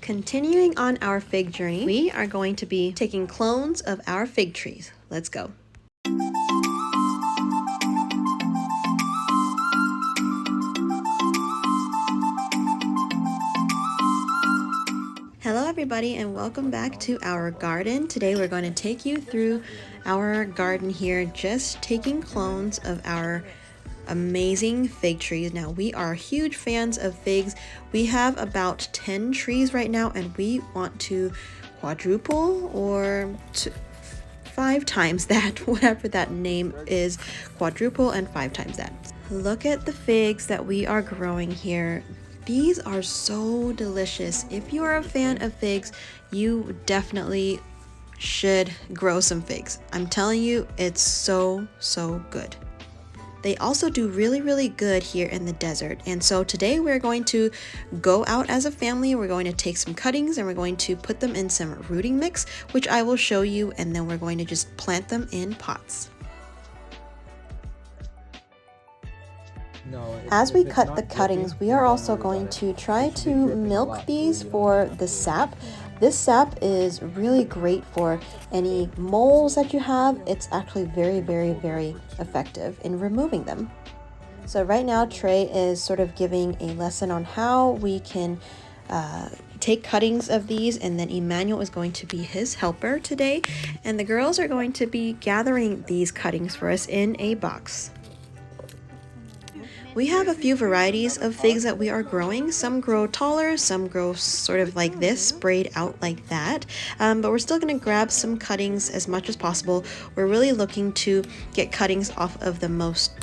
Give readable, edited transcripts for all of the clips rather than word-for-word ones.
Continuing on our fig journey, we are going to be taking clones of our fig trees. Let's go. Hello everybody and welcome back to our garden. Today we're going to take you through our garden here, just taking clones of our amazing fig trees. Now we are huge fans of figs. We have about 10 trees right now and we want to quadruple or 5 times that, whatever that name is, quadruple and 5 times that. Look at the figs that we are growing here. These are so delicious. If you are a fan of figs, you definitely should grow some figs. I'm telling you, it's so good. They also do really good here in the desert. And so today we're going to go out as a family. We're going to take some cuttings and we're going to put them in some rooting mix, which I will show you, and then we're going to just plant them in pots. As we cut the cuttings, we are also going to try to milk these for the sap. This sap is really great for any moles that you have. It's actually very effective in removing them. So right now Trey is sort of giving a lesson on how we can take cuttings of these, and then Emmanuel is going to be his helper today, and the girls are going to be gathering these cuttings for us in a box. We have a few varieties of figs that we are growing. Some grow taller, some grow sort of like this, sprayed out like that. But we're still going to grab some cuttings as much as possible. We're really looking to get cuttings off of the most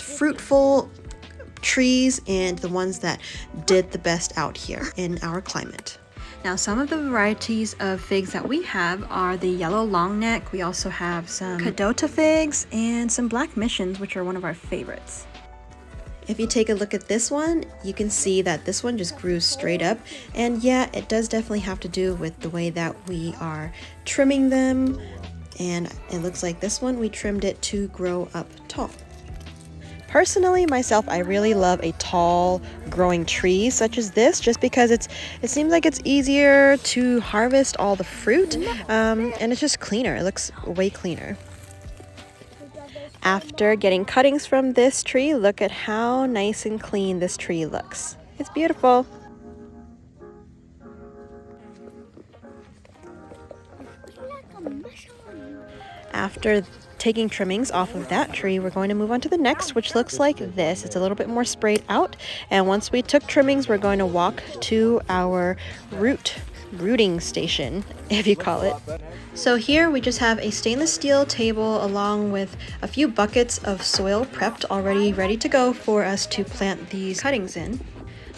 fruitful trees and the ones that did the best out here in our climate. Now, some of the varieties of figs that we have are the yellow long neck. We also have some Cadota figs and some black missions, which are one of our favorites. If you take a look at this one, you can see that this one just grew straight up. And yeah, it does definitely have to do with the way that we are trimming them. And it looks like this one, we trimmed it to grow up tall. Personally, myself, I really love a tall growing tree such as this, just because it seems like it's easier to harvest all the fruit, and it's just cleaner. It looks way cleaner. After getting cuttings from this tree, look at how nice and clean this tree looks. It's beautiful. After taking trimmings off of that tree, we're going to move on to the next, which looks like this. It's a little bit more sprayed out. And once we took trimmings, we're going to walk to our rooting station, if you call it. So here we just have a stainless steel table along with a few buckets of soil prepped already ready to go for us to plant these cuttings in.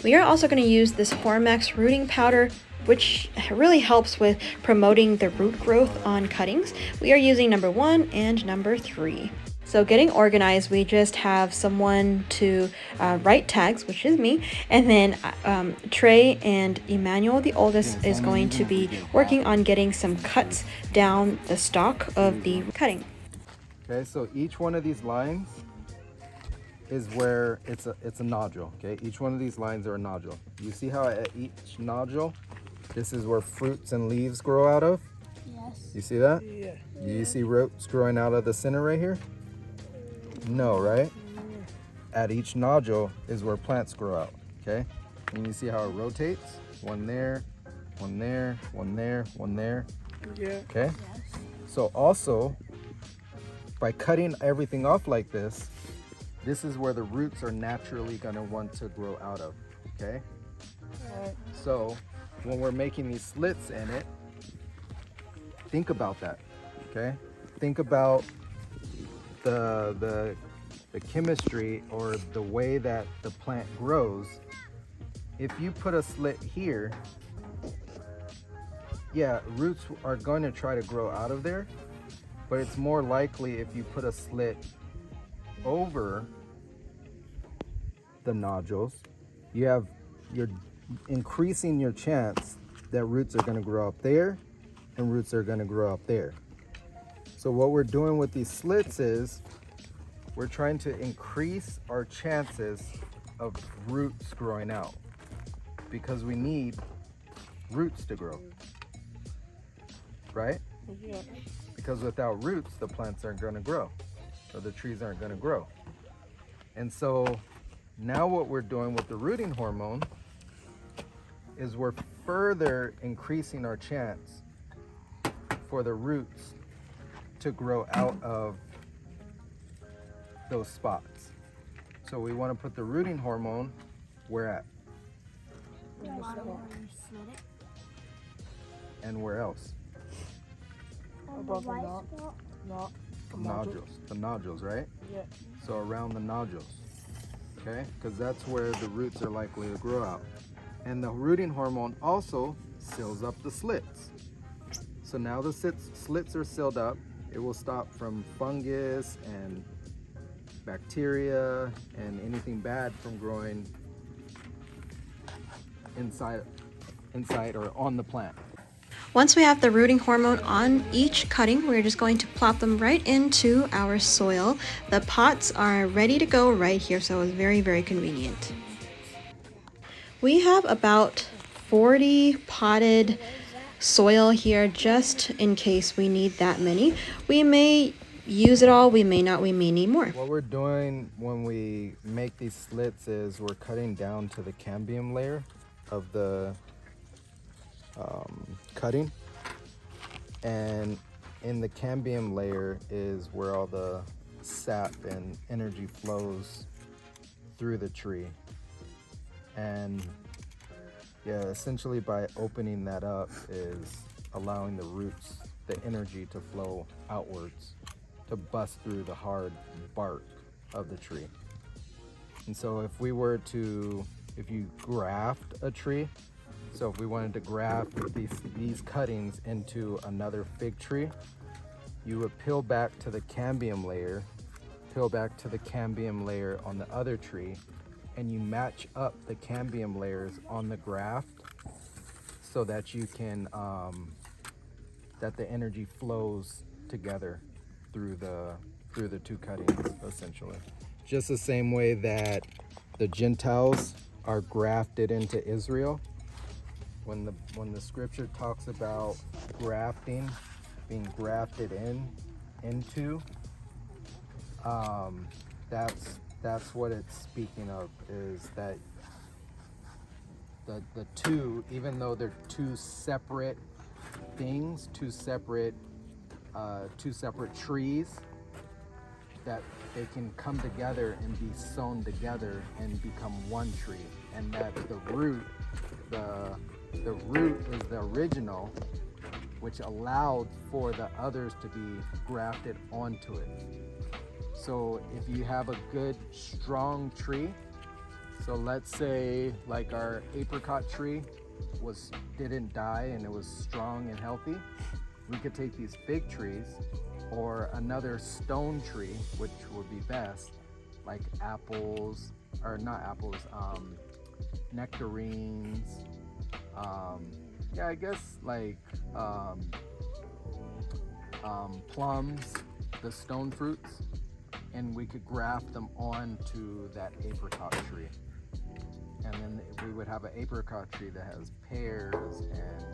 We are also going to use this Pahrump rooting powder, which really helps with promoting the root growth on cuttings. We are using number 1 and number 3. So getting organized, we just have someone to write tags, which is me, and then Trey and Emmanuel, the oldest, is going to be working on getting some cuts down the stalk of the cutting. Okay, so each one of these lines is where it's a nodule. Okay, each one of these lines are a nodule. You see how at each nodule, this is where fruits and leaves grow out of? Yes. You see that? Yeah. Do you see roots growing out of the center right here? No, right? At each nodule is where plants grow out, okay? And you see how it rotates? One there, one there, one there, one there. Yeah. Okay? Yes. So also, by cutting everything off like this is where the roots are naturally gonna want to grow out of, okay? So when we're making these slits in it, think about that, okay? Think about the chemistry or the way that the plant grows. If you put a slit here, yeah, roots are going to try to grow out of there, but it's more likely if you put a slit over the nodules, you're increasing your chance that roots are going to grow up there and roots are going to grow up there. So what we're doing with these slits is we're trying to increase our chances of roots growing out, because we need roots to grow, right? Yeah. Because without roots, the plants aren't going to grow, or the trees aren't going to grow. And so now what we're doing with the rooting hormone is we're further increasing our chance for the roots to grow out of those spots. So we want to put the rooting hormone where at? And where else? Above the Nodules. The nodules, right? Yeah. So around the nodules, okay? Because that's where the roots are likely to grow out. And the rooting hormone also seals up the slits. So now the slits are sealed up. It will stop from fungus and bacteria and anything bad from growing inside or on the plant. Once we have the rooting hormone on each cutting, we're just going to plop them right into our soil. The pots are ready to go right here, so it's very, very convenient. We have about 40 potted soil here just in case we need that many. We may use it all, we may not, we may need more. What we're doing when we make these slits is we're cutting down to the cambium layer of the cutting, and in the cambium layer is where all the sap and energy flows through the tree. And yeah, essentially by opening that up is allowing the roots, the energy to flow outwards to bust through the hard bark of the tree. And so if you graft a tree, so if we wanted to graft these cuttings into another fig tree, you would peel back to the cambium layer, peel back to the cambium layer on the other tree, and you match up the cambium layers on the graft so that you can, that the energy flows together through the two cuttings, essentially. Just the same way that the Gentiles are grafted into Israel. When the scripture talks about grafting, being grafted into, that's what it's speaking of, is that the two, even though they're two separate things, two separate trees, that they can come together and be sewn together and become one tree, and that the root is the original, which allowed for the others to be grafted onto it. So if you have a good strong tree, so let's say like our apricot tree didn't die and it was strong and healthy, we could take these fig trees or another stone tree, which would be best, like apples, or not apples, nectarines, yeah, I guess like plums, the stone fruits, and we could graft them onto that apricot tree. And then we would have an apricot tree that has pears and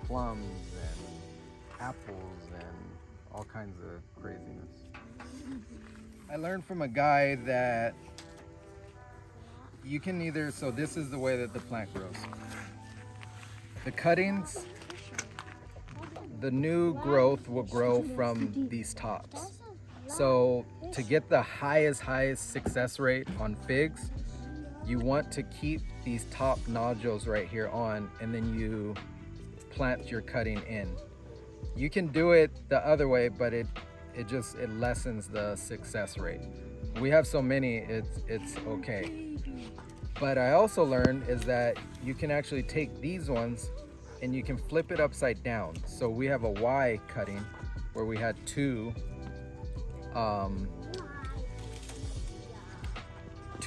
plums and apples and all kinds of craziness. I learned from a guy that you can either, so this is the way that the plant grows. The cuttings, the new growth will grow from these tops. So to get the highest success rate on figs, you want to keep these top nodules right here on, and then you plant your cutting in. You can do it the other way, but it lessens the success rate. We have so many, it's okay. But I also learned is that you can actually take these ones and you can flip it upside down. So we have a Y cutting where we had two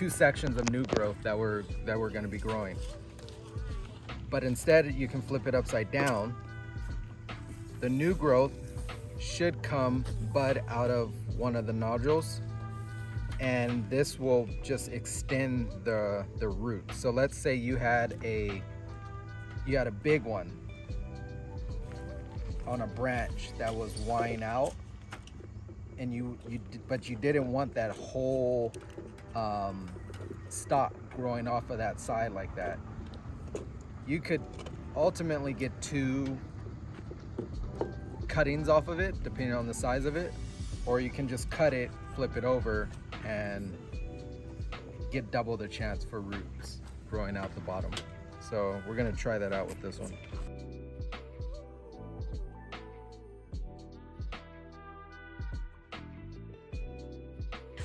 sections of new growth that were going to be growing. But instead you can flip it upside down. The new growth should come bud out of one of the nodules, and this will just extend the root. So let's say you had a you had a big one on a branch that was wying out, and but you didn't want that whole stalk growing off of that side like that. You could ultimately get 2 cuttings off of it depending on the size of it, or you can just cut it, flip it over, and get double the chance for roots growing out the bottom. So we're gonna try that out with this one.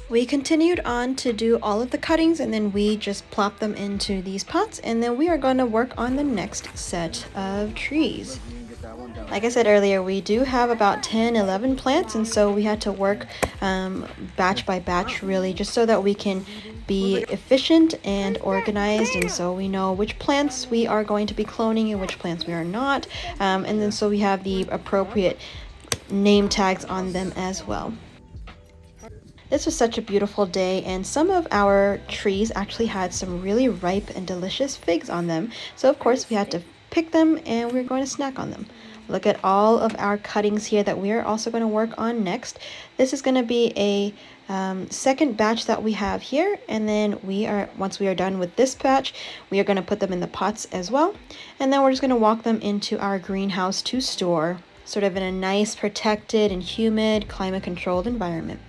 We continued on to do all of the cuttings, and then we just plop them into these pots, and then we are going to work on the next set of trees. Like I said earlier, we do have about 10-11 plants, and so we had to work batch by batch, really, just so that we can be efficient and organized, and so we know which plants we are going to be cloning and which plants we are not, and then so we have the appropriate name tags on them as well. This was such a beautiful day, and some of our trees actually had some really ripe and delicious figs on them. So of course we had to pick them, and we're going to snack on them. Look at all of our cuttings here that we are also going to work on next. This is going to be a second batch that we have here, and then once we are done with this batch, we are going to put them in the pots as well, and then we're just going to walk them into our greenhouse to store, sort of in a nice, protected and humid, climate-controlled environment.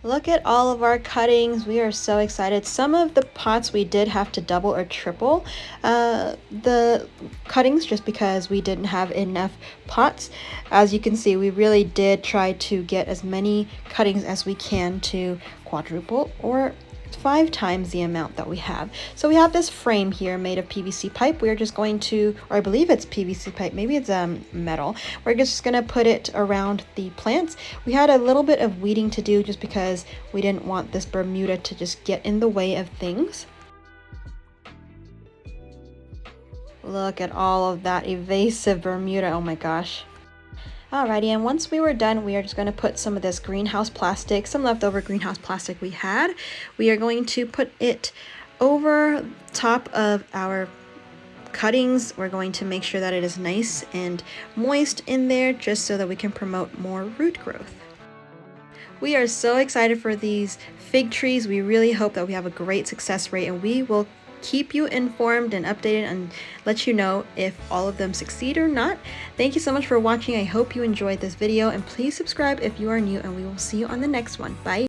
Look at all of our cuttings. We are so excited. Some of the pots we did have to double or triple the cuttings just because we didn't have enough pots. As you can see, we really did try to get as many cuttings as we can to quadruple or 5 times the amount that we have. So we have this frame here made of PVC pipe. We're just going to, or I believe it's PVC pipe, maybe it's metal. We're just gonna put it around the plants. We had a little bit of weeding to do just because we didn't want this Bermuda to just get in the way of things. Look at all of that evasive Bermuda, oh my gosh. Alrighty, and once we were done, we are just going to put some of this greenhouse plastic, some leftover greenhouse plastic we had. We are going to put it over top of our cuttings. We're going to make sure that it is nice and moist in there just so that we can promote more root growth. We are so excited for these fig trees. We really hope that we have a great success rate, and we will keep you informed and updated and let you know if all of them succeed or not. Thank you so much for watching. I hope you enjoyed this video, and please subscribe if you are new, and we will see you on the next one. Bye.